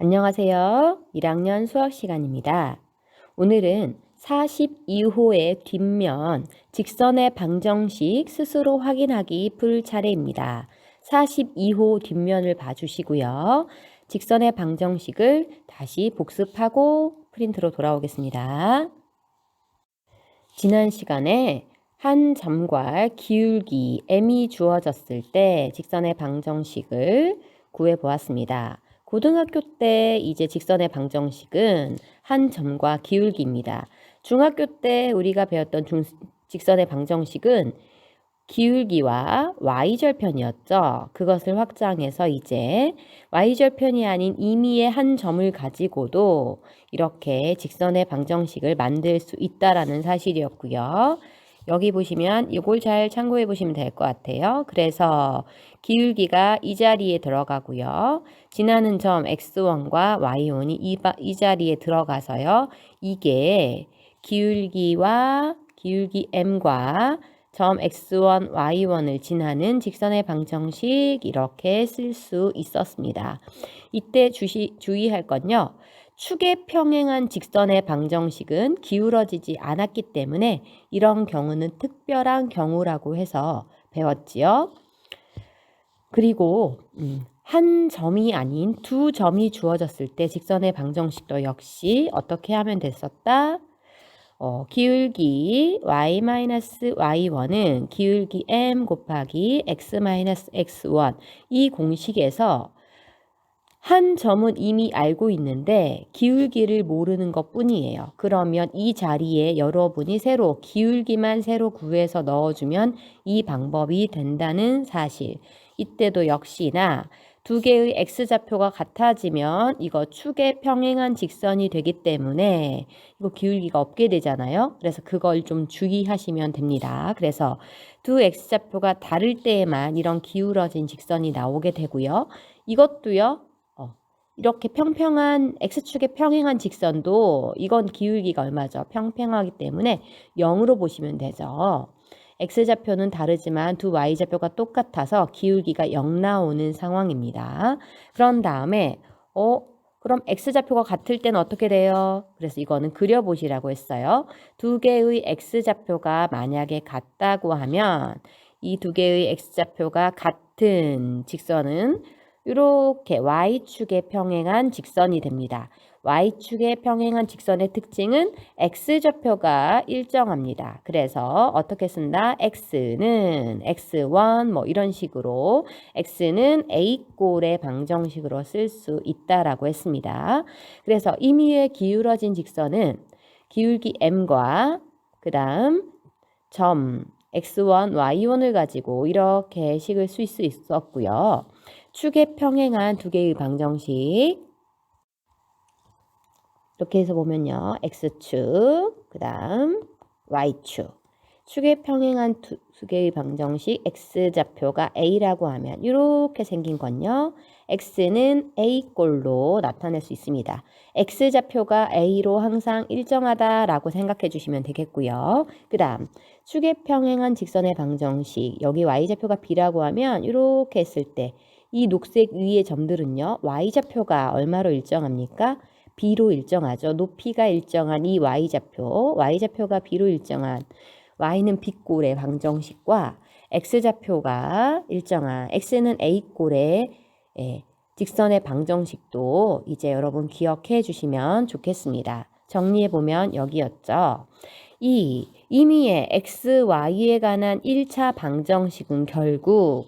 안녕하세요. 1학년 수학 시간입니다. 오늘은 42호의 뒷면 직선의 방정식 스스로 확인하기 풀 차례입니다. 42호 뒷면을 봐주시고요. 직선의 방정식을 다시 복습하고 프린트로 돌아오겠습니다. 지난 시간에 한 점과 기울기 m이 주어졌을 때 직선의 방정식을 구해보았습니다. 고등학교 때 이제 직선의 방정식은 한 점과 기울기입니다. 중학교 때 우리가 배웠던 직선의 방정식은 기울기와 y절편이었죠. 그것을 확장해서 이제 y절편이 아닌 임의의 한 점을 가지고도 이렇게 직선의 방정식을 만들 수 있다라는 사실이었고요. 여기 보시면 이걸 잘 참고해 보시면 될 것 같아요. 그래서 기울기가 이 자리에 들어가고요. 지나는 점 x1과 y1이 이 자리에 들어가서요. 이게 기울기와 기울기 m과 점 x1, y1을 지나는 직선의 방정식 이렇게 쓸 수 있었습니다. 이때 주의할 건요. 축에 평행한 직선의 방정식은 기울어지지 않았기 때문에 이런 경우는 특별한 경우라고 해서 배웠지요. 그리고 한 점이 아닌 두 점이 주어졌을 때 직선의 방정식도 역시 어떻게 하면 됐었다? 기울기 y-y1은 기울기 m 곱하기 x-x1 이 공식에서 한 점은 이미 알고 있는데 기울기를 모르는 것 뿐이에요. 그러면 이 자리에 여러분이 새로 기울기만 새로 구해서 넣어주면 이 방법이 된다는 사실. 이때도 역시나 두 개의 x좌표가 같아지면 이거 축에 평행한 직선이 되기 때문에 이거 기울기가 없게 되잖아요. 그래서 그걸 좀 주의하시면 됩니다. 그래서 두 x좌표가 다를 때에만 이런 기울어진 직선이 나오게 되고요. 이것도요. 이렇게 평평한 x축에 평행한 직선도 이건 기울기가 얼마죠? 평평하기 때문에 0으로 보시면 되죠. x좌표는 다르지만 두 y좌표가 똑같아서 기울기가 0 나오는 상황입니다. 그런 다음에 그럼 x좌표가 같을 때는 어떻게 돼요? 그래서 이거는 그려보시라고 했어요. 두 개의 x좌표가 만약에 같다고 하면 이 두 개의 x좌표가 같은 직선은 이렇게 y축에 평행한 직선이 됩니다. y축에 평행한 직선의 특징은 x좌표가 일정합니다. 그래서 어떻게 쓴다? x는 x1 뭐 이런 식으로 x는 a꼴의 방정식으로 쓸 수 있다라고 했습니다. 그래서 임의의 기울어진 직선은 기울기 m과 그 다음 점 x1, y1을 가지고 이렇게 식을 쓸 수 있었고요. 축에 평행한 두 개의 방정식 이렇게 해서 보면요. x축, 그 다음 y축 축에 평행한 두 개의 방정식 x좌표가 a라고 하면 이렇게 생긴 건요. x는 a꼴로 나타낼 수 있습니다. x좌표가 a로 항상 일정하다라고 생각해 주시면 되겠고요. 그 다음 축에 평행한 직선의 방정식 여기 y좌표가 b라고 하면 이렇게 했을 때 이 녹색 위의 점들은요. y좌표가 얼마로 일정합니까? b로 일정하죠. 높이가 일정한 이 y좌표가 b로 일정한 y는 b꼴의 방정식과 x좌표가 일정한 x는 a꼴의 직선의 방정식도 이제 여러분 기억해 주시면 좋겠습니다. 정리해보면 여기였죠. 이 임의의 x, y에 관한 1차 방정식은 결국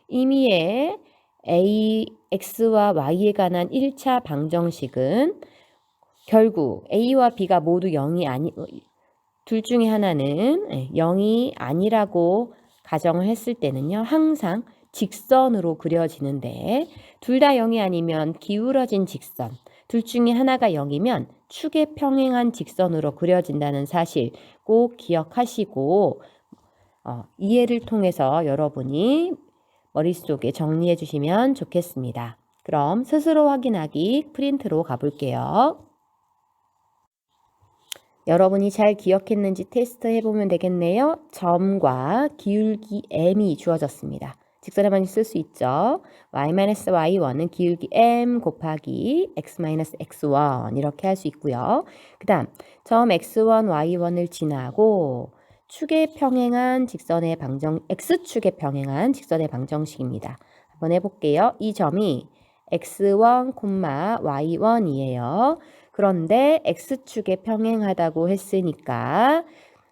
임의의 x와 y에 관한 1차 방정식은 결국 a와 b가 모두 0이 둘 중에 하나는 0이 아니라고 가정을 했을 때는요. 항상 직선으로 그려지는데 둘 다 0이 아니면 기울어진 직선, 둘 중에 하나가 0이면 축에 평행한 직선으로 그려진다는 사실 꼭 기억하시고 이해를 통해서 여러분이 머릿속에 정리해 주시면 좋겠습니다. 그럼 스스로 확인하기 프린트로 가볼게요. 여러분이 잘 기억했는지 테스트 해보면 되겠네요. 점과 기울기 m이 주어졌습니다. 직선의 방정식 쓸 수 있죠. y-y1은 기울기 m 곱하기 x-x1 이렇게 할 수 있고요. 그 다음 점 x1, y1을 지나고 축에 평행한 직선의 x축에 평행한 직선의 방정식입니다. 한번 해볼게요. 이 점이 x1, y1이에요. 그런데 x축에 평행하다고 했으니까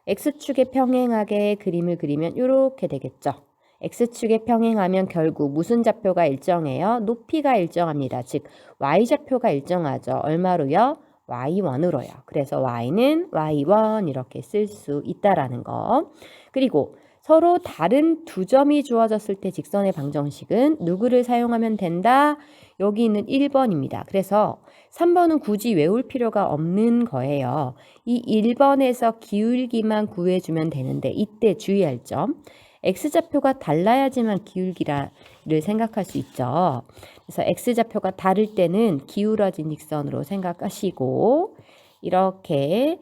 x축에 평행하게 그림을 그리면 이렇게 되겠죠. x축에 평행하면 결국 무슨 좌표가 일정해요? 높이가 일정합니다. 즉 y좌표가 일정하죠. 얼마로요? y1으로요. 그래서 y는 y1 이렇게 쓸 수 있다라는 거. 그리고 서로 다른 두 점이 주어졌을 때 직선의 방정식은 누구를 사용하면 된다? 여기는 1번입니다. 그래서 3번은 굳이 외울 필요가 없는 거예요. 이 1번에서 기울기만 구해주면 되는데 이때 주의할 점. x좌표가 달라야지만 기울기를 생각할 수 있죠. 그래서 x좌표가 다를 때는 기울어진 직선으로 생각하시고 이렇게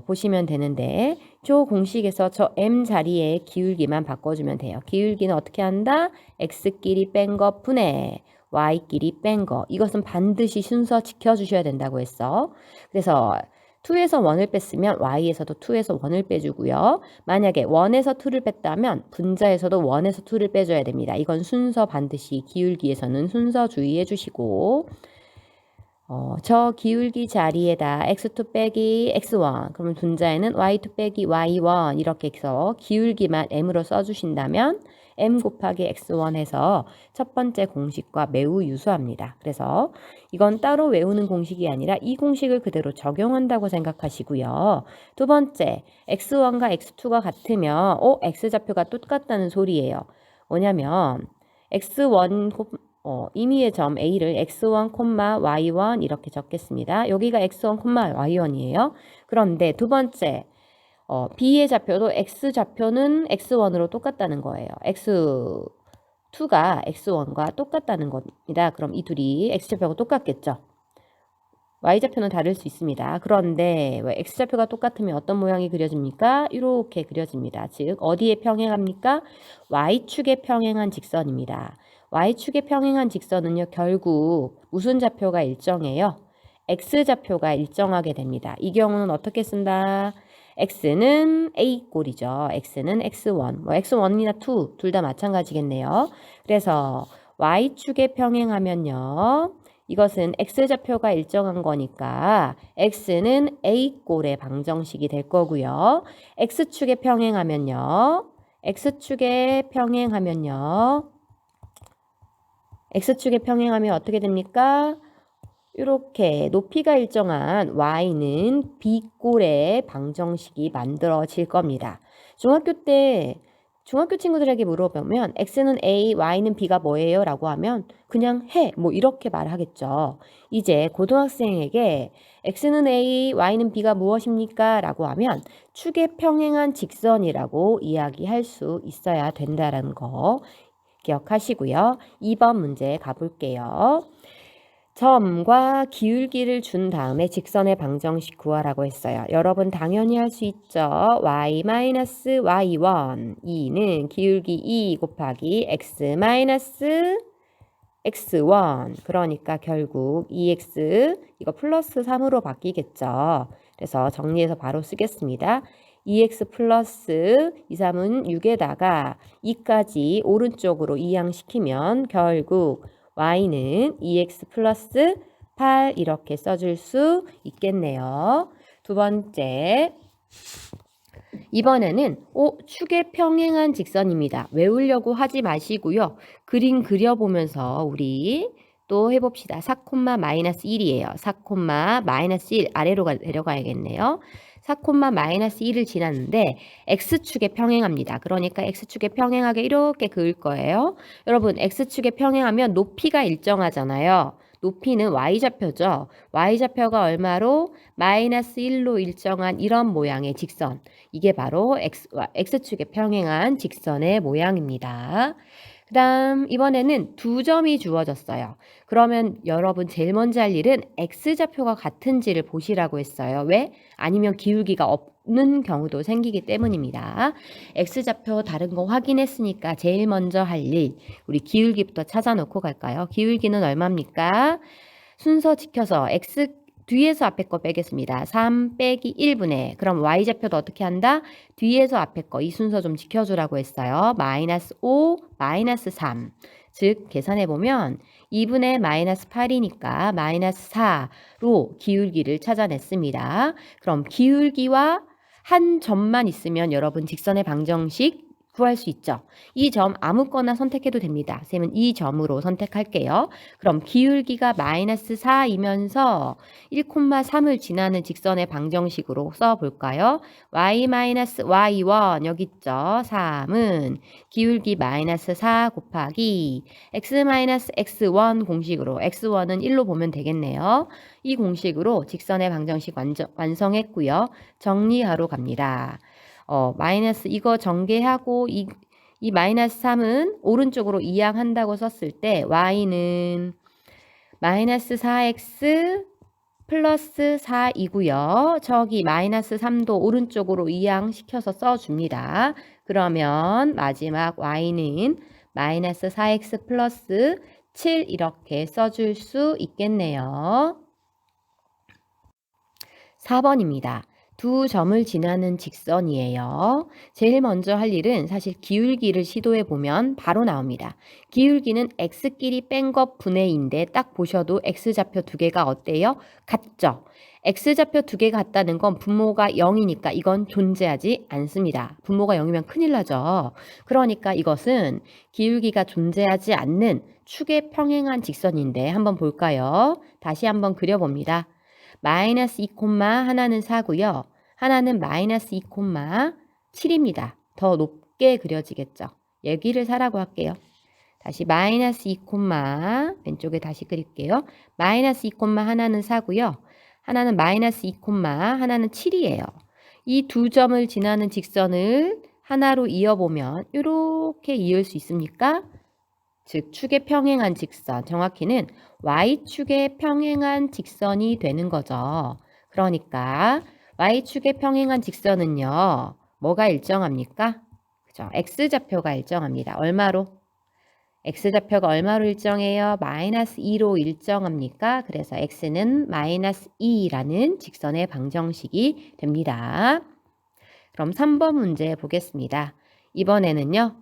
보시면 되는데 저 공식에서 저 m 자리에 기울기만 바꿔주면 돼요. 기울기는 어떻게 한다? x끼리 뺀 거 분의 y끼리 뺀 거. 이것은 반드시 순서 지켜주셔야 된다고 했어. 그래서 2에서 1을 뺐으면 y에서도 2에서 1을 빼주고요. 만약에 1에서 2를 뺐다면 분자에서도 1에서 2를 빼줘야 됩니다. 이건 순서 반드시 기울기에서는 순서 주의해 주시고 저 기울기 자리에다 x2 빼기 x1 그러면 분자에는 y2 빼기 y1 이렇게 해서 기울기만 m으로 써주신다면 m 곱하기 x1 해서 첫 번째 공식과 매우 유수합니다. 그래서 이건 따로 외우는 공식이 아니라 이 공식을 그대로 적용한다고 생각하시고요. 두 번째 x1과 x2가 같으면 x좌표가 똑같다는 소리예요. 뭐냐면 x1 임의의 점 A를 x1, y1 이렇게 적겠습니다. 여기가 x1, y1이에요. 그런데 두 번째 B의 좌표도 x좌표는 x1으로 똑같다는 거예요. x2가 x1과 똑같다는 겁니다. 그럼 이 둘이 x좌표가 똑같겠죠. y좌표는 다를 수 있습니다. 그런데 x좌표가 똑같으면 어떤 모양이 그려집니까? 이렇게 그려집니다. 즉 어디에 평행합니까? y축에 평행한 직선입니다. y축에 평행한 직선은요. 결국 무슨 좌표가 일정해요? x좌표가 일정하게 됩니다. 이 경우는 어떻게 쓴다? x는 a꼴이죠. x는 x1, x1이나 2 둘 다 마찬가지겠네요. 그래서 y축에 평행하면요. 이것은 x좌표가 일정한 거니까 x는 a꼴의 방정식이 될 거고요. x축에 평행하면요. x축에 평행하면 어떻게 됩니까? 이렇게 높이가 일정한 y는 b꼴의 방정식이 만들어질 겁니다. 중학교 친구들에게 물어보면 x는 a, y는 b가 뭐예요? 라고 하면 그냥 해, 이렇게 말하겠죠. 이제 고등학생에게 x는 a, y는 b가 무엇입니까? 라고 하면 축에 평행한 직선이라고 이야기할 수 있어야 된다는 거 기억하시고요. 2번 문제 가볼게요. 점과 기울기를 준 다음에 직선의 방정식 구하라고 했어요. 여러분 당연히 할 수 있죠. y-y1 2는 기울기 2 곱하기 x-x1 그러니까 결국 2x 이거 플러스 3으로 바뀌겠죠. 그래서 정리해서 바로 쓰겠습니다. 2x 플러스 2, 3은 6에다가 2까지 오른쪽으로 이항시키면 결국 y는 2x 플러스 8 이렇게 써줄 수 있겠네요. 두 번째, 이번에는 축에 평행한 직선입니다. 외우려고 하지 마시고요. 그림 그려보면서 우리 또 해봅시다. 4,-1이에요. 4,-1 아래로 내려가야겠네요. 4,-1을 지났는데 x축에 평행합니다. 그러니까 x축에 평행하게 이렇게 그을 거예요. 여러분 x축에 평행하면 높이가 일정하잖아요. 높이는 y좌표죠. y좌표가 얼마로? -1로 일정한 이런 모양의 직선. 이게 바로 x축에 평행한 직선의 모양입니다. 그 다음 이번에는 두 점이 주어졌어요. 그러면 여러분 제일 먼저 할 일은 x좌표가 같은지를 보시라고 했어요. 왜? 아니면 기울기가 는 경우도 생기기 때문입니다. X좌표 다른 거 확인했으니까 제일 먼저 할 일, 우리 기울기부터 찾아놓고 갈까요? 기울기는 얼마입니까? 순서 지켜서 X 뒤에서 앞에 거 빼겠습니다. 3 빼기 1분의 그럼 Y좌표도 어떻게 한다? 뒤에서 앞에 거 이 순서 좀 지켜주라고 했어요. 마이너스 5, 마이너스 3. 즉 계산해보면 2분의 마이너스 8이니까 마이너스 4로 기울기를 찾아냈습니다. 그럼 기울기와 한 점만 있으면 여러분 직선의 방정식 구할 수 있죠. 이 점 아무거나 선택해도 됩니다. 쌤은 이 점으로 선택할게요. 그럼 기울기가 마이너스 4이면서 1,3을 지나는 직선의 방정식으로 써볼까요? y-y1 여기 있죠. 3은 기울기 마이너스 4 곱하기 x-x1 공식으로 x1은 1로 보면 되겠네요. 이 공식으로 직선의 방정식 완성했고요. 정리하러 갑니다. 마이너스 이거 전개하고 이 마이너스 3은 오른쪽으로 이항한다고 썼을 때 y는 마이너스 4x 플러스 4이고요. 저기 마이너스 3도 오른쪽으로 이항시켜서 써줍니다. 그러면 마지막 y는 마이너스 4x 플러스 7 이렇게 써줄 수 있겠네요. 4번입니다. 두 점을 지나는 직선이에요. 제일 먼저 할 일은 사실 기울기를 시도해 보면 바로 나옵니다. 기울기는 x끼리 뺀 것 분의인데 딱 보셔도 x좌표 두 개가 어때요? 같죠? x좌표 두 개가 같다는 건 분모가 0이니까 이건 존재하지 않습니다. 분모가 0이면 큰일 나죠. 그러니까 이것은 기울기가 존재하지 않는 축에 평행한 직선인데 한번 볼까요? 다시 한번 그려봅니다. 마이너스 2, 하나는 4고요. 하나는 마이너스 2, 7입니다. 더 높게 그려지겠죠. 여기를 4라고 할게요. 다시 마이너스 2, 왼쪽에 다시 그릴게요. 마이너스 2, 하나는 4고요. 하나는 마이너스 2, 하나는 7이에요. 이 두 점을 지나는 직선을 하나로 이어보면 이렇게 이을 수 있습니까? 즉 축에 평행한 직선, 정확히는 Y축에 평행한 직선이 되는 거죠. 그러니까 Y축에 평행한 직선은요. 뭐가 일정합니까? 그죠? X좌표가 일정합니다. 얼마로? X좌표가 얼마로 일정해요? 마이너스 2로 일정합니까? 그래서 X는 마이너스 2라는 직선의 방정식이 됩니다. 그럼 3번 문제 보겠습니다. 이번에는요.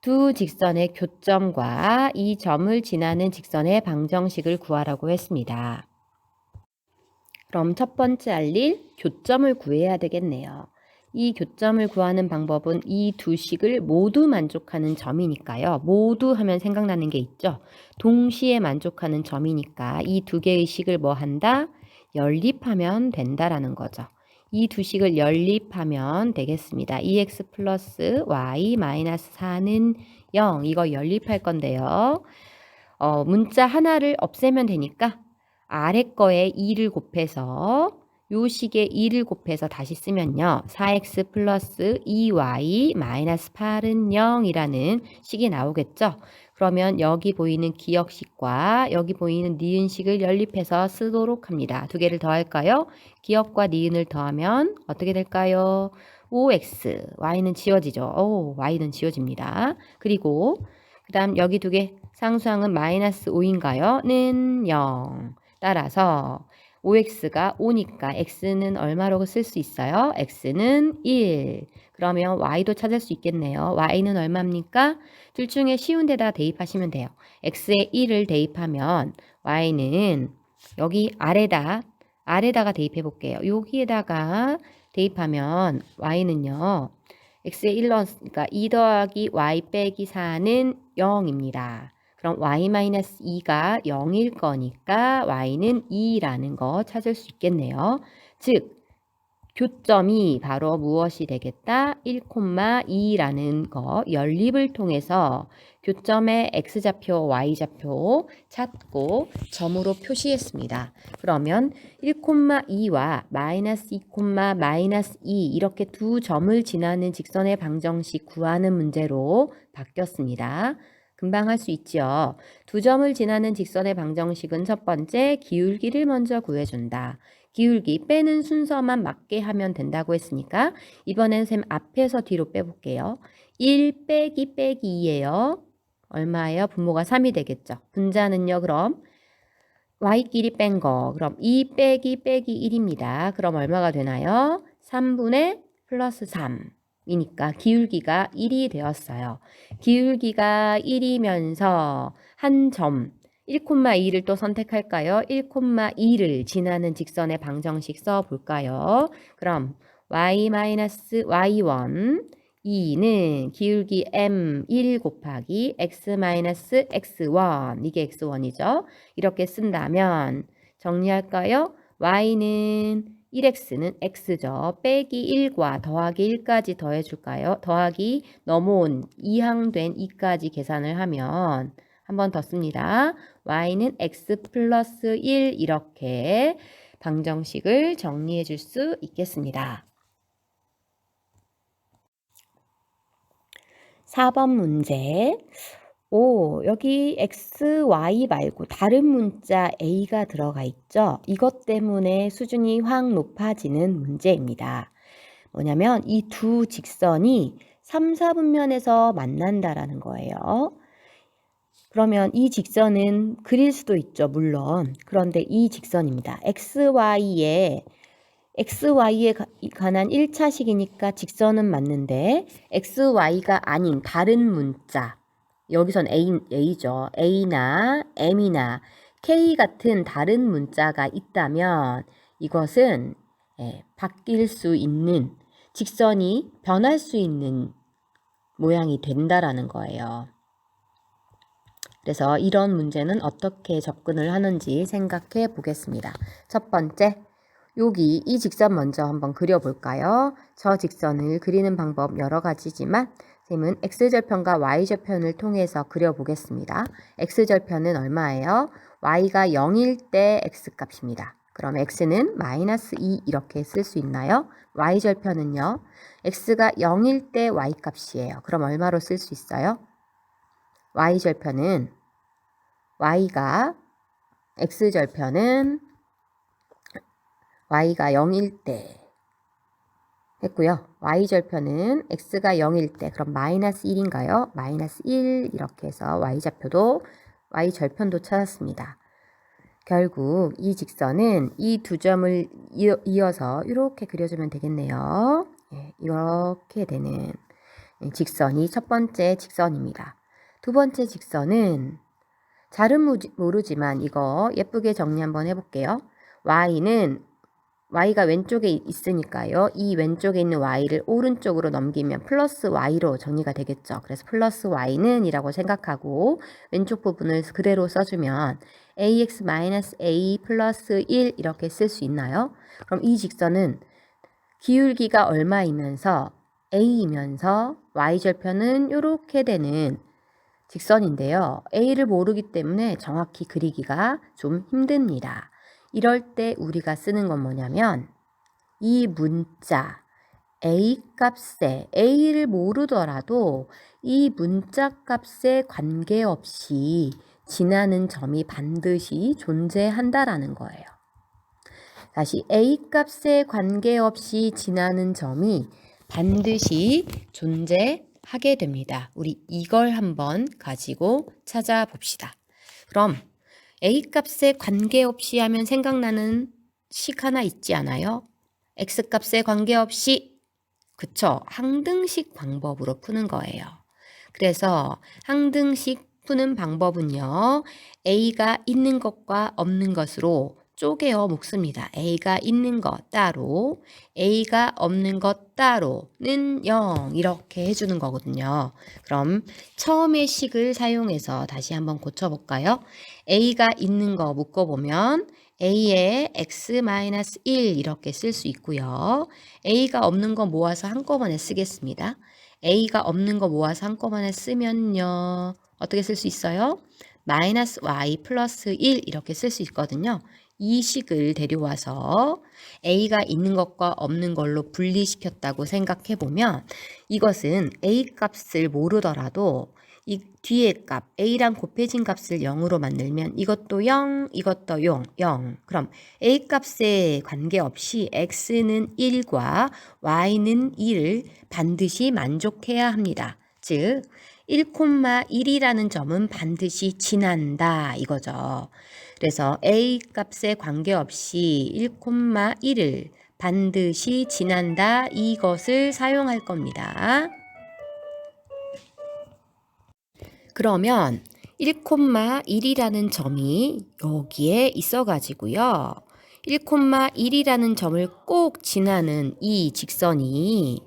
두 직선의 교점과 이 점을 지나는 직선의 방정식을 구하라고 했습니다. 그럼 첫 번째 할 일, 교점을 구해야 되겠네요. 이 교점을 구하는 방법은 이 두 식을 모두 만족하는 점이니까요. 모두 하면 생각나는 게 있죠. 동시에 만족하는 점이니까 이 두 개의 식을 뭐 한다? 연립하면 된다라는 거죠. 이 두 식을 연립하면 되겠습니다. 2x 플러스 y 마이너스 4는 0. 이거 연립할 건데요. 문자 하나를 없애면 되니까 아래 거에 2를 곱해서 요 식에 2를 곱해서 다시 쓰면요. 4x 플러스 2y 마이너스 8은 0이라는 식이 나오겠죠. 그러면 여기 보이는 기역식과 여기 보이는 니은식을 연립해서 쓰도록 합니다. 두 개를 더할까요? 기역과 니은을 더하면 어떻게 될까요? 5x, y는 지워지죠. y는 지워집니다. 그리고 그 다음 여기 두 개 상수항은 마이너스 5인가요? 는 0. 따라서 5x가 5니까 x는 얼마라고 쓸 수 있어요? x는 1. 그러면 y도 찾을 수 있겠네요. y는 얼마입니까? 둘 중에 쉬운 데다 대입하시면 돼요. x에 1을 대입하면 y는 여기 아래다가 대입해 볼게요. 여기에다가 대입하면 y는요. x에 1 넣으니까 2 더하기 y 빼기 4는 0입니다. 그럼 y-2가 0일 거니까 y는 2라는 거 찾을 수 있겠네요. 즉 교점이 바로 무엇이 되겠다? 1,2라는 거 연립을 통해서 교점의 x좌표, y좌표 찾고 점으로 표시했습니다. 그러면 1,2와 마이너스 2, 마이너스 2 이렇게 두 점을 지나는 직선의 방정식 구하는 문제로 바뀌었습니다. 금방 할 수 있죠. 두 점을 지나는 직선의 방정식은 첫 번째, 기울기를 먼저 구해준다. 기울기 빼는 순서만 맞게 하면 된다고 했으니까 이번엔 쌤 앞에서 뒤로 빼볼게요. 1 빼기 빼기 2예요. 얼마예요? 분모가 3이 되겠죠. 분자는요, 그럼 y끼리 뺀 거. 그럼 2 빼기 빼기 1입니다. 그럼 얼마가 되나요? 3분의 플러스 3이니까 기울기가 1이 되었어요. 기울기가 1이면서 한 점 1,2를 또 선택할까요? 1,2를 지나는 직선의 방정식 써볼까요? 그럼 y-y1 2는 기울기 m1 곱하기 x-x1 이게 x1이죠. 이렇게 쓴다면 정리할까요? y는 1x는 x죠. 빼기 1과 더하기 1까지 더해줄까요? 더하기 넘어온 이항된 2까지 계산을 하면 한 번 더 씁니다. y는 x 플러스 1 이렇게 방정식을 정리해 줄 수 있겠습니다. 4번 문제. 여기 x, y 말고 다른 문자 a가 들어가 있죠. 이것 때문에 수준이 확 높아지는 문제입니다. 뭐냐면 이 두 직선이 3, 4분면에서 만난다라는 거예요. 그러면 이 직선은 그릴 수도 있죠, 물론. 그런데 이 직선입니다. XY에 관한 1차식이니까 직선은 맞는데 XY가 아닌 다른 문자, 여기선 A죠. A나 M이나 K 같은 다른 문자가 있다면 이것은 바뀔 수 있는, 직선이 변할 수 있는 모양이 된다라는 거예요. 그래서 이런 문제는 어떻게 접근을 하는지 생각해 보겠습니다. 첫 번째, 여기 이 직선 먼저 한번 그려볼까요? 저 직선을 그리는 방법 여러 가지지만 쌤은 x절편과 y절편을 통해서 그려보겠습니다. x절편은 얼마예요? y가 0일 때 x값입니다. 그럼 x는 마이너스 2 이렇게 쓸 수 있나요? y절편은요? x가 0일 때 y값이에요. 그럼 얼마로 쓸 수 있어요? y절편은 x절편은 y가 0일 때 했고요. y절편은 x가 0일 때, 그럼 마이너스 1인가요? 마이너스 1 이렇게 해서 y절편도 찾았습니다. 결국 이 직선은 이 두 점을 이어서 이렇게 그려주면 되겠네요. 이렇게 되는 직선이 첫 번째 직선입니다. 두 번째 직선은 잘은 모르지만 이거 예쁘게 정리 한번 해볼게요. y가 왼쪽에 있으니까요. 이 왼쪽에 있는 y를 오른쪽으로 넘기면 플러스 y로 정리가 되겠죠. 그래서 플러스 y는 이라고 생각하고 왼쪽 부분을 그대로 써주면 ax-a 플러스 1 이렇게 쓸 수 있나요? 그럼 이 직선은 기울기가 얼마이면서 a이면서 y절편은 이렇게 되는 직선인데요. a를 모르기 때문에 정확히 그리기가 좀 힘듭니다. 이럴 때 우리가 쓰는 건 뭐냐면 이 문자 a 값에 a를 모르더라도 이 문자 값에 관계없이 지나는 점이 반드시 존재한다라는 거예요. 다시 a 값에 관계없이 지나는 점이 반드시 존재하게 됩니다. 우리 이걸 한번 가지고 찾아봅시다. 그럼 a 값에 관계없이 하면 생각나는 식 하나 있지 않아요? x 값에 관계없이, 그쵸? 항등식 방법으로 푸는 거예요. 그래서 항등식 푸는 방법은요, a가 있는 것과 없는 것으로 쪼개어 묶습니다. a가 있는 것 따로, a가 없는 것 따로는 0 이렇게 해주는 거거든요. 그럼 처음의 식을 사용해서 다시 한번 고쳐볼까요? a가 있는 거 묶어보면 a에 x-1 이렇게 쓸 수 있고요. a가 없는 거 모아서 한꺼번에 쓰겠습니다. a가 없는 거 모아서 한꺼번에 쓰면요. 어떻게 쓸 수 있어요? 마이너스 y 플러스 1 이렇게 쓸 수 있거든요. 이 식을 데려와서 a가 있는 것과 없는 걸로 분리시켰다고 생각해 보면 이것은 a 값을 모르더라도 이 뒤에 값 a랑 곱해진 값을 0으로 만들면 이것도 0, 이것도 0, 0. 그럼 a 값에 관계없이 x는 1과 y는 2를 반드시 만족해야 합니다. 즉 1,1이라는 점은 반드시 지난다 이거죠. 그래서 a 값에 관계없이 1,1을 반드시 지난다 이것을 사용할 겁니다. 그러면 1,1이라는 점이 여기에 있어가지고요. 1,1이라는 점을 꼭 지나는 이 직선이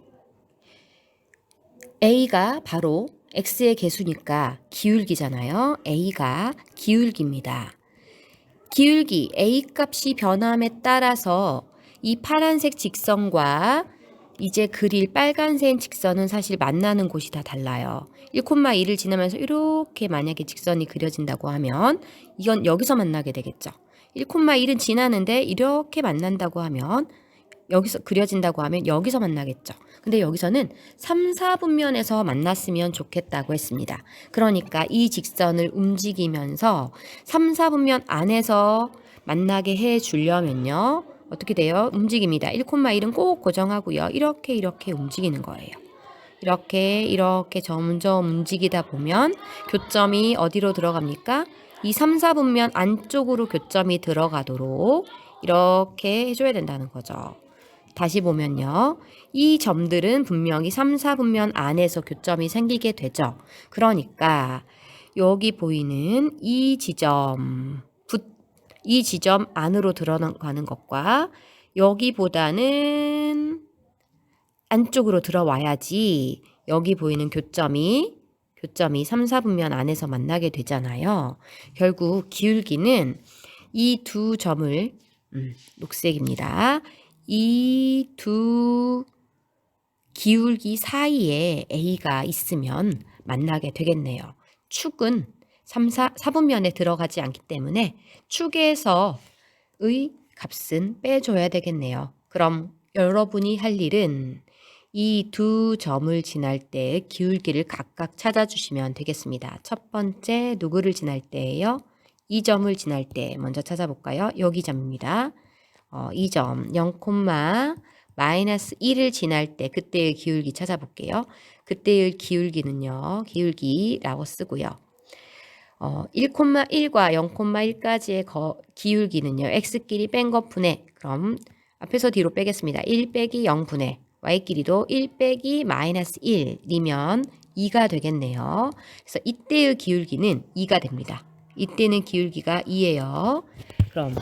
a가 바로 x의 개수니까 기울기잖아요. a가 기울기입니다. 기울기 a 값이 변함에 따라서 이 파란색 직선과 이제 그릴 빨간색 직선은 사실 만나는 곳이 다 달라요. 1,1을 지나면서 이렇게 만약에 직선이 그려진다고 하면 이건 여기서 만나게 되겠죠. 1,1은 지나는데 이렇게 만난다고 하면 여기서 그려진다고 하면 여기서 만나겠죠. 근데 여기서는 3, 4분면에서 만났으면 좋겠다고 했습니다. 그러니까 이 직선을 움직이면서 3, 4분면 안에서 만나게 해 주려면요. 어떻게 돼요? 움직입니다. 1,1은 꼭 고정하고요. 이렇게 움직이는 거예요. 이렇게 점점 움직이다 보면 교점이 어디로 들어갑니까? 이 3, 4분면 안쪽으로 교점이 들어가도록 이렇게 해줘야 된다는 거죠. 다시 보면요. 이 점들은 분명히 3, 4분면 안에서 교점이 생기게 되죠. 그러니까 여기 보이는 이 지점 안으로 들어가는 것과 여기보다는 안쪽으로 들어와야지 여기 보이는 교점이 3, 4분면 안에서 만나게 되잖아요. 결국 기울기는 이 두 점을 녹색입니다. 이 두 기울기 사이에 A가 있으면 만나게 되겠네요. 축은 4분면에 들어가지 않기 때문에 축에서의 값은 빼줘야 되겠네요. 그럼 여러분이 할 일은 이 두 점을 지날 때 기울기를 각각 찾아주시면 되겠습니다. 첫 번째 누구를 지날 때예요? 이 점을 지날 때 먼저 찾아볼까요? 여기 점입니다. 이 점 0,-1을 지날 때 그때의 기울기 찾아볼게요. 그때의 기울기는요. 기울기라고 쓰고요. 1,1과 0,1까지의 기울기는요. x끼리 뺀 것분의 그럼 앞에서 뒤로 빼겠습니다. 1 빼기 0분의 y끼리도 1 빼기 마이너스 1이면 2가 되겠네요. 그래서 이때의 기울기는 2가 됩니다. 이때는 기울기가 2예요. 그럼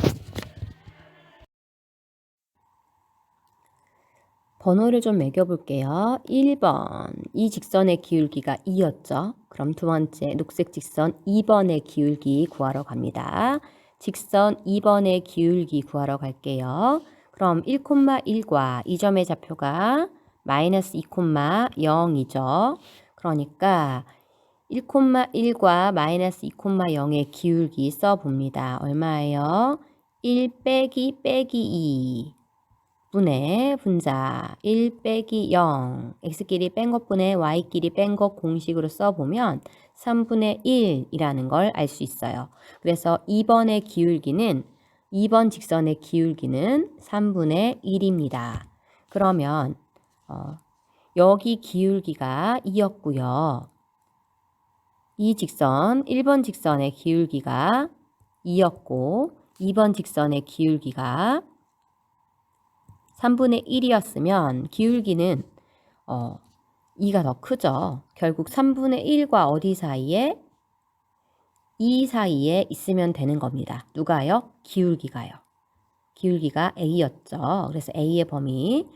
번호를 좀 매겨볼게요. 1번 이 직선의 기울기가 2였죠. 그럼 두 번째 녹색 직선 2번의 기울기 구하러 갑니다. 직선 2번의 기울기 구하러 갈게요. 그럼 1,1과 이 점의 좌표가 마이너스 2,0이죠. 그러니까 1,1과 마이너스 2,0의 기울기 써봅니다. 얼마예요? 1 빼기 2 분의 분자 1 빼기 0 x끼리 뺀 것분의 y끼리 뺀 것 공식으로 써보면 3분의 1이라는 걸 알 수 있어요. 그래서 2번의 기울기는 2번 직선의 기울기는 3분의 1입니다. 그러면 여기 기울기가 2였고요. 이 직선 1번 직선의 기울기가 2였고 2번 직선의 기울기가 3분의 1이었으면 기울기는 2가 더 크죠. 결국 3분의 1과 어디 사이에? 2 사이에 있으면 되는 겁니다. 누가요? 기울기가요. 기울기가 A였죠. 그래서 A의 범위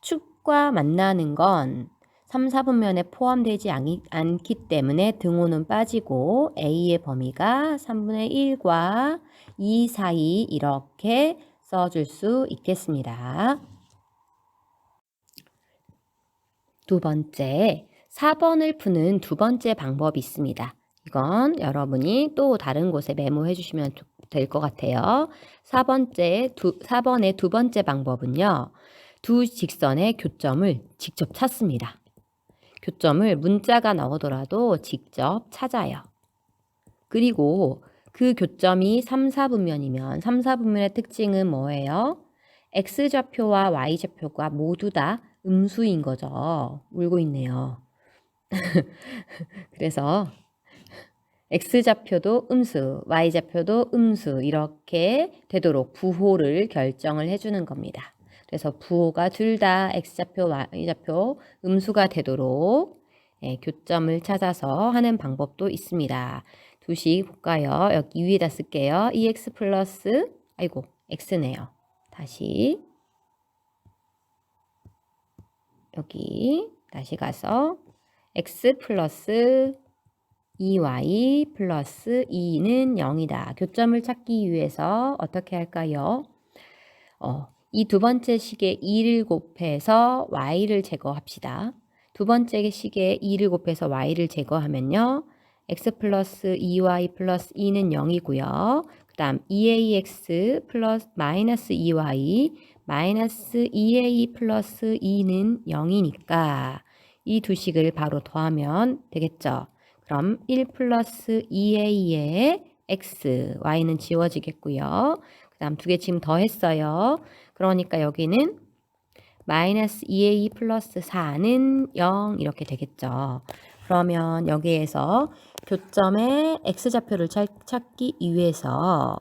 축과 만나는 건 3, 4분면에 포함되지 않기 때문에 등호는 빠지고 A의 범위가 3분의 1과 2 사이 이렇게 써줄 수 있겠습니다. 두 번째, 4번을 푸는 두 번째 방법이 있습니다. 이건 여러분이 또 다른 곳에 메모해 주시면 될 것 같아요. 4번의 두 번째 방법은요. 두 직선의 교점을 직접 찾습니다. 교점을 문자가 나오더라도 직접 찾아요. 그리고 그 교점이 3, 4분면이면 3, 4분면의 특징은 뭐예요? X좌표와 Y좌표가 모두 다 음수인 거죠. 울고 있네요. 그래서 X좌표도 음수, Y좌표도 음수 이렇게 되도록 부호를 결정을 해주는 겁니다. 그래서 부호가 둘 다 X좌표, Y좌표 음수가 되도록 교점을 찾아서 하는 방법도 있습니다. 두식 볼까요? 여기 위에다 쓸게요. 2x 플러스 아이고 x네요. 다시 여기 다시 가서 x 플러스 2y 플러스 2는 0이다. 교점을 찾기 위해서 어떻게 할까요? 이 두 번째 식에 2를 곱해서 y를 제거합시다. 두 번째 식에 2를 곱해서 y를 제거하면요. x 플러스 2y 플러스 2는 0이고요. 그 다음 2ax 플러스 마이너스 2y 마이너스 2a 플러스 2는 0이니까 이 두 식을 바로 더하면 되겠죠. 그럼 1 플러스 2a의 x, y는 지워지겠고요. 그 다음 두 개 지금 더했어요. 그러니까 여기는 마이너스 2a 플러스 4는 0 이렇게 되겠죠. 그러면 여기에서 교점의 x좌표를 찾기 위해서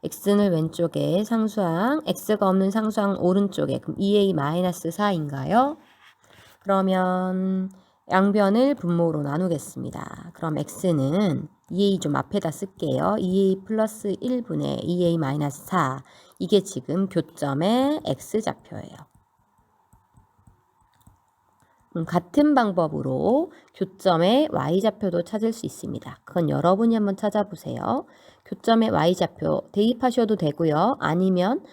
x는 왼쪽에 상수항, x가 없는 상수항 오른쪽에 그럼 2a 마이너스 4인가요? 그러면 양변을 분모로 나누겠습니다. 그럼 x는 2a 좀 앞에다 쓸게요. 2a 플러스 1분의 2a 마이너스 4 이게 지금 교점의 x좌표예요. 같은 방법으로 교점의 y좌표도 찾을 수 있습니다. 그건 여러분이 한번 찾아보세요. 교점의 y좌표 대입하셔도 되고요. 아니면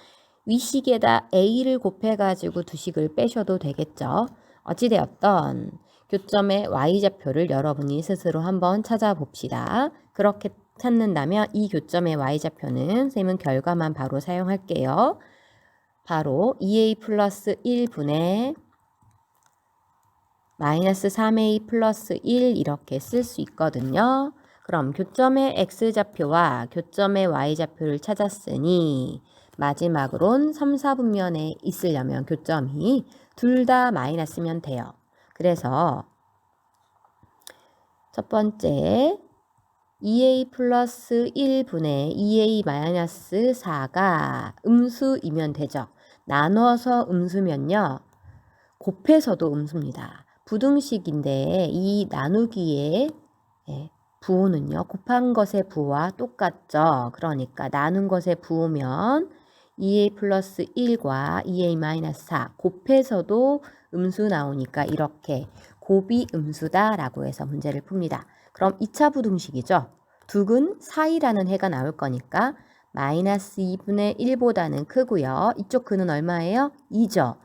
위식에다 a를 곱해가지고 두 식을 빼셔도 되겠죠. 어찌되었던 교점의 y좌표를 여러분이 스스로 한번 찾아봅시다. 그렇게 찾는다면 이 교점의 y좌표는 선생님은 결과만 바로 사용할게요. 바로 2a 플러스 1분의 마이너스 3a 플러스 1 이렇게 쓸 수 있거든요. 그럼 교점의 x좌표와 교점의 y좌표를 찾았으니 마지막으론 3, 4분면에 있으려면 교점이 둘 다 마이너스면 돼요. 그래서 첫 번째 2a 플러스 1분의 2a 마이너스 4가 음수이면 되죠. 나눠서 음수면요. 곱해서도 음수입니다. 부등식인데 이 나누기의 부호는요. 곱한 것의 부호와 똑같죠. 그러니까 나눈 것의 부호면 2a 플러스 1과 2a 마이너스 4 곱해서도 음수 나오니까 이렇게 곱이 음수다 라고 해서 문제를 풉니다. 그럼 2차 부등식이죠. 둑은 4이라는 해가 나올 거니까 마이너스 2분의 1보다는 크고요. 이쪽 근은 얼마예요? 2죠.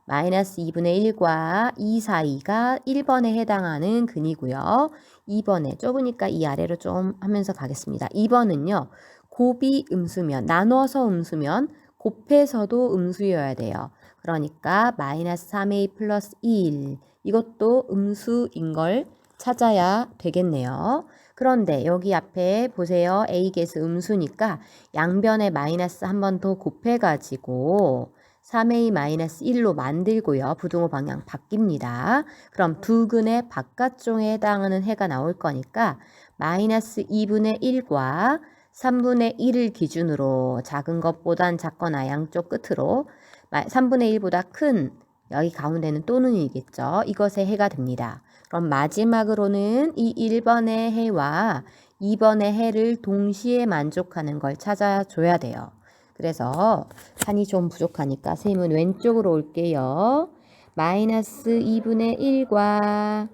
마이너스 2분의 1과 2 사이가 1번에 해당하는 근이고요. 2번에 좁으니까 이 아래로 좀 하면서 가겠습니다. 2번은요. 곱이 음수면 나눠서 음수면 곱해서도 음수여야 돼요. 그러니까 마이너스 3a 플러스 1 이것도 음수인 걸 찾아야 되겠네요. 그런데 여기 앞에 보세요. a 계수 음수니까 양변에 마이너스 한 번 더 곱해가지고 3a-1로 만들고요. 부등호 방향 바뀝니다. 그럼 두 근의 바깥쪽에 해당하는 해가 나올 거니까 마이너스 2분의 1과 3분의 1을 기준으로 작은 것보단 작거나 양쪽 끝으로 3분의 1보다 큰 여기 가운데는 또는이겠죠. 이것의 해가 됩니다. 그럼 마지막으로는 이 1번의 해와 2번의 해를 동시에 만족하는 걸 찾아줘야 돼요. 그래서 칸이 좀 부족하니까 쌤은 왼쪽으로 올게요. 마이너스 2분의 1과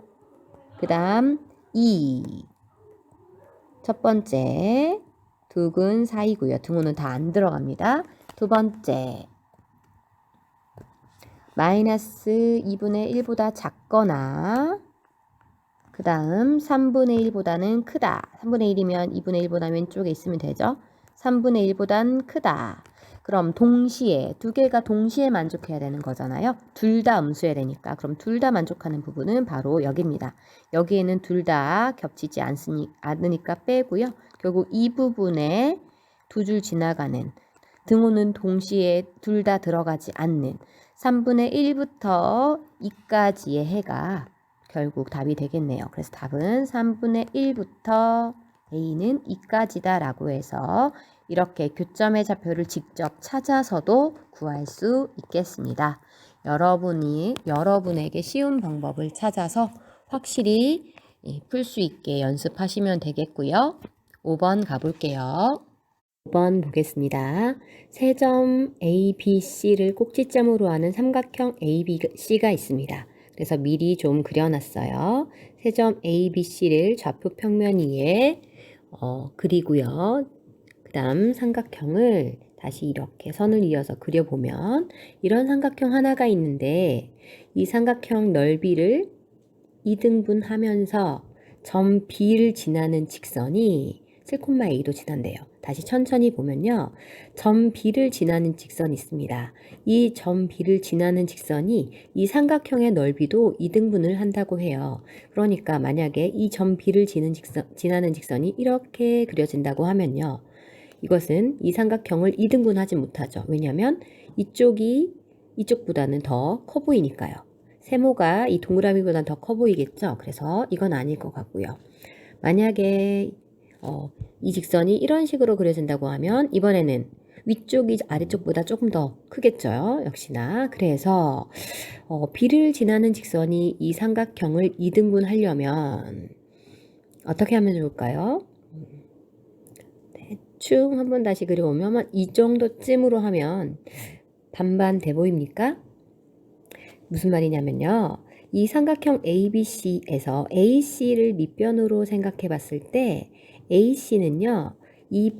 그 다음 2. 첫 번째 둑은 4이고요. 등호는 다 안 들어갑니다. 두 번째 마이너스 2분의 1보다 작거나 그 다음 3분의 1보다는 크다. 3분의 1이면 2분의 1보다 왼쪽에 있으면 되죠. 3분의 1보단 크다. 그럼 동시에 두 개가 동시에 만족해야 되는 거잖아요. 둘 다 음수해야 되니까. 그럼 둘 다 만족하는 부분은 바로 여기입니다. 여기에는 둘 다 겹치지 않으니까 빼고요. 결국 이 부분에 두 줄 지나가는 등호는 동시에 둘 다 들어가지 않는 3분의 1부터 2까지의 해가 결국 답이 되겠네요. 그래서 답은 3분의 1부터 a는 2까지다 라고 해서 이렇게 교점의 좌표를 직접 찾아서도 구할 수 있겠습니다. 여러분에게 쉬운 방법을 찾아서 확실히 풀 수 있게 연습하시면 되겠고요. 5번 가볼게요. 5번 보겠습니다. 세 점 A, B, C를 꼭지점으로 하는 삼각형 A, B, C가 있습니다. 그래서 미리 좀 그려놨어요. 세 점 A, B, C를 좌표 평면 위에 그리고요. 그 다음 삼각형을 다시 이렇게 선을 이어서 그려보면 이런 삼각형 하나가 있는데 이 삼각형 넓이를 2등분하면서 점 B를 지나는 직선이 7,A도 지난대요. 다시 천천히 보면요. 점 B를 지나는 직선이 있습니다. 이 점 B를 지나는 직선이 이 삼각형의 넓이도 2등분을 한다고 해요. 그러니까 만약에 이 점 B를 지나는 직선이 이렇게 그려진다고 하면요. 이것은 이 삼각형을 2등분하지 못하죠. 왜냐하면 이쪽이 이쪽보다는 더 커 보이니까요. 세모가 이 동그라미보다는 더 커 보이겠죠. 그래서 이건 아닐 것 같고요. 만약에 이 직선이 이런 식으로 그려진다고 하면 이번에는 위쪽이 아래쪽보다 조금 더 크겠죠. 역시나. 그래서 B를 지나는 직선이 이 삼각형을 2등분 하려면 어떻게 하면 좋을까요? 대충 한번 다시 그려보면 이 정도쯤으로 하면 반반 돼 보입니까? 무슨 말이냐면요. 이 삼각형 ABC에서 AC를 밑변으로 생각해 봤을 때 AC는요. 이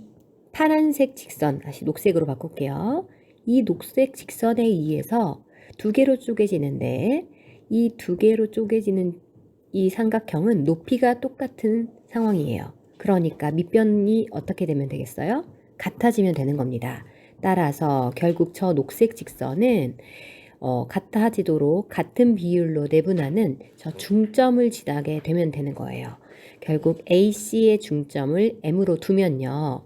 파란색 직선, 다시 녹색으로 바꿀게요. 이 녹색 직선에 의해서 두 개로 쪼개지는데 이 두 개로 쪼개지는 이 삼각형은 높이가 똑같은 상황이에요. 그러니까 밑변이 어떻게 되면 되겠어요? 같아지면 되는 겁니다. 따라서 결국 저 녹색 직선은 같아지도록 같은 비율로 내분하는 저 중점을 지나게 되면 되는 거예요. 결국 AC의 중점을 M으로 두면요.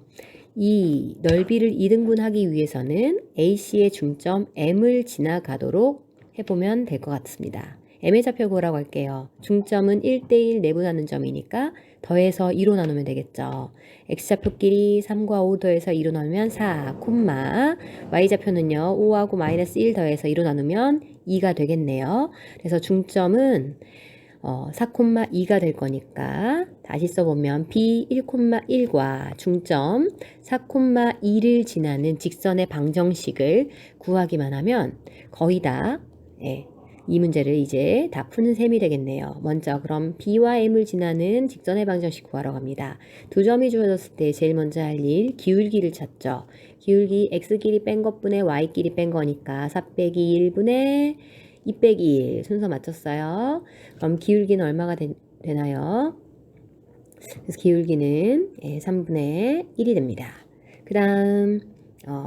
이 넓이를 2등분하기 위해서는 AC의 중점 M을 지나가도록 해보면 될 것 같습니다. M의 좌표 구하라고 할게요. 중점은 1대1 내분하는 점이니까 더해서 2로 나누면 되겠죠. X좌표끼리 3과 5 더해서 2로 나누면 4, Y좌표는요. 5하고 마이너스 1 더해서 2로 나누면 2가 되겠네요. 그래서 중점은 4,2가 될 거니까 다시 써보면 B 1,1과 중점 4,2를 지나는 직선의 방정식을 구하기만 하면 거의 다 이 문제를 이제 다 푸는 셈이 되겠네요. 먼저 그럼 B와 M을 지나는 직선의 방정식 구하러 갑니다. 두 점이 주어졌을 때 제일 먼저 할 일 기울기를 찾죠. 기울기 X끼리 뺀 것분의 Y끼리 뺀 거니까 4 빼기 1분의 2 빼기 1 순서 맞췄어요. 그럼 기울기는 얼마가 되나요? 그래서 기울기는 3분의 1이 됩니다. 그 다음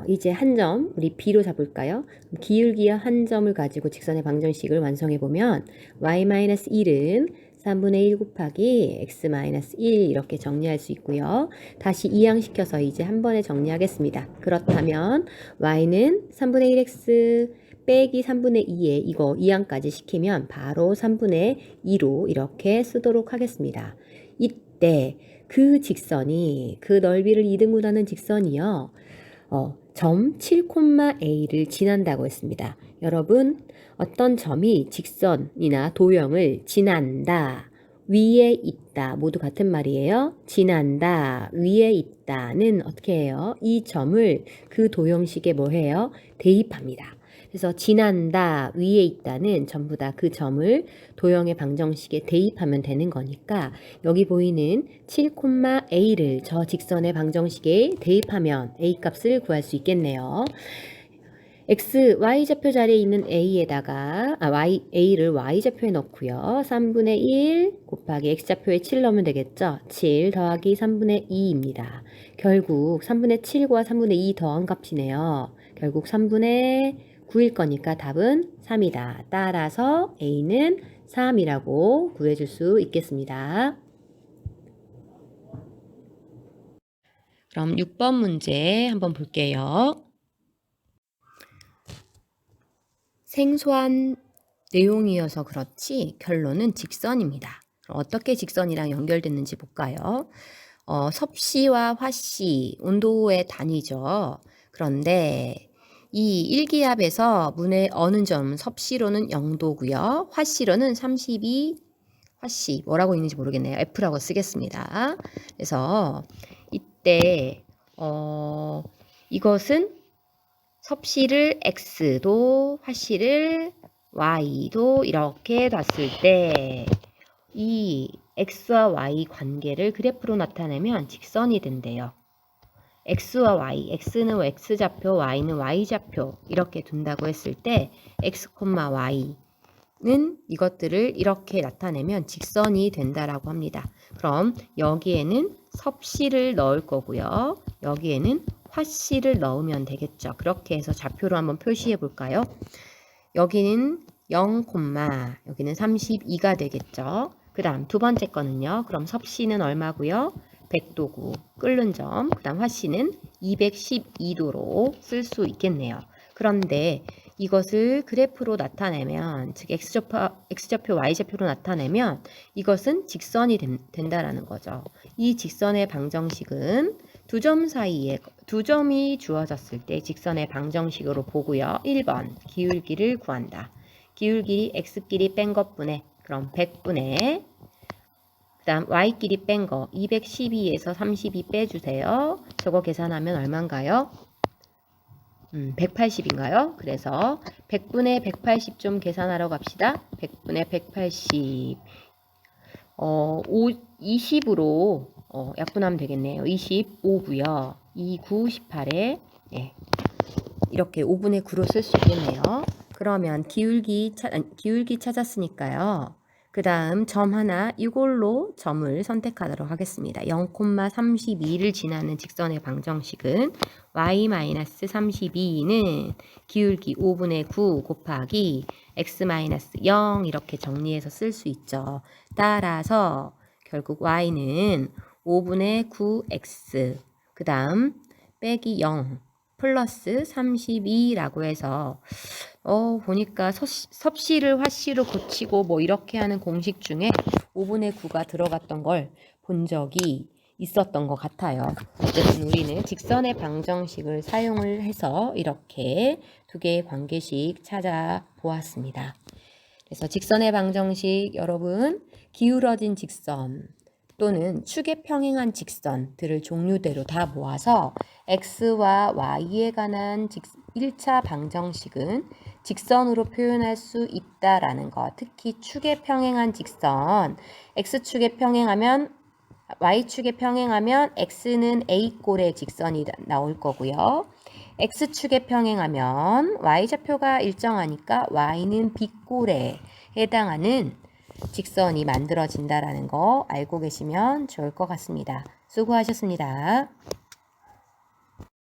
이제 한 점 우리 B로 잡을까요? 기울기와 한 점을 가지고 직선의 방정식을 완성해보면 y-1은 3분의 1 곱하기 x-1 이렇게 정리할 수 있고요. 다시 이항시켜서 이제 한 번에 정리하겠습니다. 그렇다면 y는 3분의 1x 빼기 3분의 2에 이거 이항까지 시키면 바로 3분의 2로 이렇게 쓰도록 하겠습니다. 이때 그 직선이 그 넓이를 2등분하는 직선이요. 점 7,A를 지난다고 했습니다. 여러분 어떤 점이 직선이나 도형을 지난다, 위에 있다 모두 같은 말이에요. 지난다, 위에 있다는 어떻게 해요? 이 점을 그 도형식에 뭐 해요? 대입합니다. 그래서 지난다, 위에 있다는 전부 다 그 점을 도형의 방정식에 대입하면 되는 거니까 여기 보이는 7,A를 저 직선의 방정식에 대입하면 A 값을 구할 수 있겠네요. y좌표 자리에 있는 a에다가 a를 y좌표에 넣고요. 3분의 1 곱하기 x좌표에 7 넣으면 되겠죠. 7 더하기 3분의 2입니다. 결국 3분의 7과 3분의 2 더한 값이네요. 결국 3분의 9일 거니까 답은 3이다. 따라서 a는 3이라고 구해줄 수 있겠습니다. 그럼 6번 문제 한번 볼게요. 생소한 내용이어서 그렇지 결론은 직선입니다. 그럼 어떻게 직선이랑 연결됐는지 볼까요? 섭씨와 화씨, 온도의 단위죠. 그런데 이 일기압에서 문의 어느 점 섭씨로는 0도고요. 화씨로는 32, 화씨 뭐라고 있는지 모르겠네요. F라고 쓰겠습니다. 그래서 이때 이것은 섭씨를 X도 화씨를 Y도 이렇게 놨을 때 이 X와 Y 관계를 그래프로 나타내면 직선이 된대요. X와 Y, X는 X좌표, Y는 Y좌표 이렇게 둔다고 했을 때 X, Y는 이것들을 이렇게 나타내면 직선이 된다라고 합니다. 그럼 여기에는 섭씨를 넣을 거고요. 여기에는 화씨를 넣으면 되겠죠. 그렇게 해서 좌표로 한번 표시해 볼까요? 여기는 0, 여기는 32가 되겠죠. 그 다음 두 번째 거는요. 그럼 섭씨는 얼마고요? 100도고 끓는 점, 그 다음 화씨는 212도로 쓸 수 있겠네요. 그런데 이것을 그래프로 나타내면, 즉 X좌표, Y좌표로 나타내면 이것은 직선이 된다라는 거죠. 이 직선의 방정식은 두 점 사이에 두 점이 주어졌을 때 직선의 방정식으로 보고요. 1번 기울기를 구한다. 기울기 X끼리 뺀 것분의 그럼 100분의 그 다음 Y끼리 뺀 거 212에서 32 빼주세요. 저거 계산하면 얼마인가요? 180인가요? 그래서 100분의 180 좀 계산하러 갑시다. 100분의 180 20으로 약분하면 되겠네요. 25고요. 29, 18에 이렇게 5분의 9로 쓸 수 있겠네요. 그러면 기울기 찾았으니까요. 그 다음 점 하나 이걸로 점을 선택하도록 하겠습니다. 0,32를 지나는 직선의 방정식은 y-32는 기울기 5분의 9 곱하기 x-0 이렇게 정리해서 쓸 수 있죠. 따라서 결국 y는 5분의 9x 그 다음 빼기 0 플러스 32라고 해서 보니까 섭씨를 화씨로 고치고 뭐 이렇게 하는 공식 중에 5분의 9가 들어갔던 걸 본 적이 있었던 것 같아요. 어쨌든 우리는 직선의 방정식을 사용을 해서 이렇게 두 개의 관계식 찾아보았습니다. 그래서 직선의 방정식 여러분 기울어진 직선 또는 축에 평행한 직선들을 종류대로 다 모아서 x와 y에 관한 1차 방정식은 직선으로 표현할 수 있다라는 것. 특히 축에 평행한 직선, x축에 평행하면 y축에 평행하면 x는 a꼴의 직선이 나올 거고요. x축에 평행하면 y좌표가 일정하니까 y는 b꼴에 해당하는 직선이 만들어진다라는 거 알고 계시면 좋을 것 같습니다. 수고하셨습니다.